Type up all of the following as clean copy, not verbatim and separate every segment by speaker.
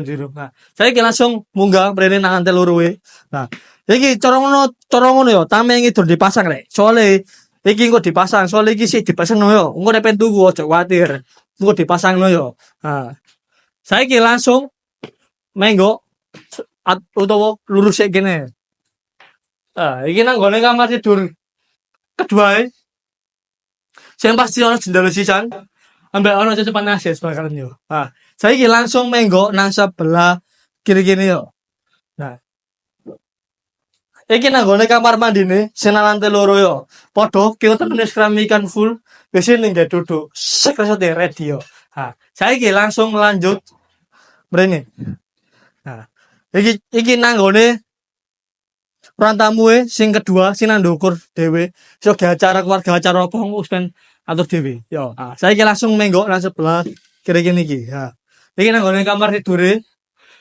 Speaker 1: Jero. Nah, saiki langsung munggah mrene nang antel loro e. Nah, iki cara ngono ya, tamenge dur dipasang rek. Soale iki engko dipasang, soale iki sik dipasangno yo. Engko nek pengen tuku aja kuwatir. Engko dipasangno yo. Nah, saiki langsung menggo utawa lurus sik kene. Nah, iki nang gone kamar tidur kedua e. Sing pasti ono jendela sisan. Ambek ono cacepan AC bakalan yo. Nah, saiki langsung menggo nang sebelah kiri kene yo. Nah, iki nang gone kamar mandine sing nang lantai loro yo. Padha kira temen keramikan full. Wis ning gak duduk. Sek resote ready yo. Nah, saiki langsung lanjut mrene. Nah, iki nang gone ruang tamu sing kedua sing nang ndukur dhewe. Iso ge acara keluarga acara apa wis ben atur dhewe. Yo, nah, saiki langsung menggo nang sebelah kiri kene iki. Ha. Iki nang gone kamar tidure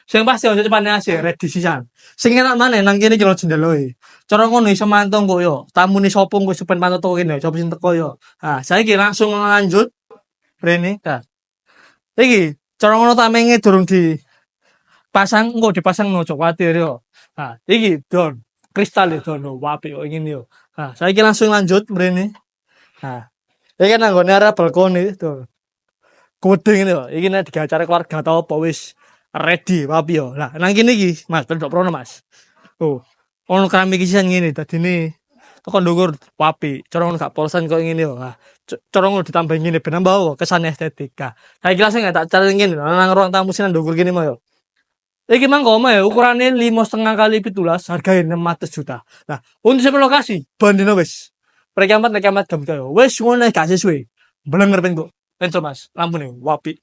Speaker 1: sing pasti aja cepane AC ready sisan. Sing enak maneh nang kene iki lho jendela e. Cara ngono iso mantau kok yo. Tamune sapa engko iso ben pantau teko kene, sapa sing teko yo. Ha, saiki langsung lanjut rene. Nah, iki cara ngono tamenge durung dipasang, engko dipasang ojo kuwatir yo. Nah, iki don kristal e dono wapi yo ngene yo. Nah, saiki langsung lanjut mrene. Nah, iki nang gone area balkon itu. Kode ngene yo. Iki nek digacara keluarga tau apa wis ready wapi yo. Nah, nang kene iki Mas, bentuk prono Mas. Oh, ono keramik isian ngene dadine tekan ndukur wapi. Cara ngono gak polosan kok ngene yo. Nah, cara ngono ditambah ngene ben nambah kesan estetika. Saiki langsung tak cara ngene nang ruang tamu sing ndukur kene mau yo. Iki mangko omah ya ukurane 5,5 kali 17 hargane 600 juta. Nah, untuk sing lokasi bandino wis. Prekiamat nek kiamat gambut yo. Wis ngono gak sesuai. Blenger ben kok. Pencol Mas, lampune wapi.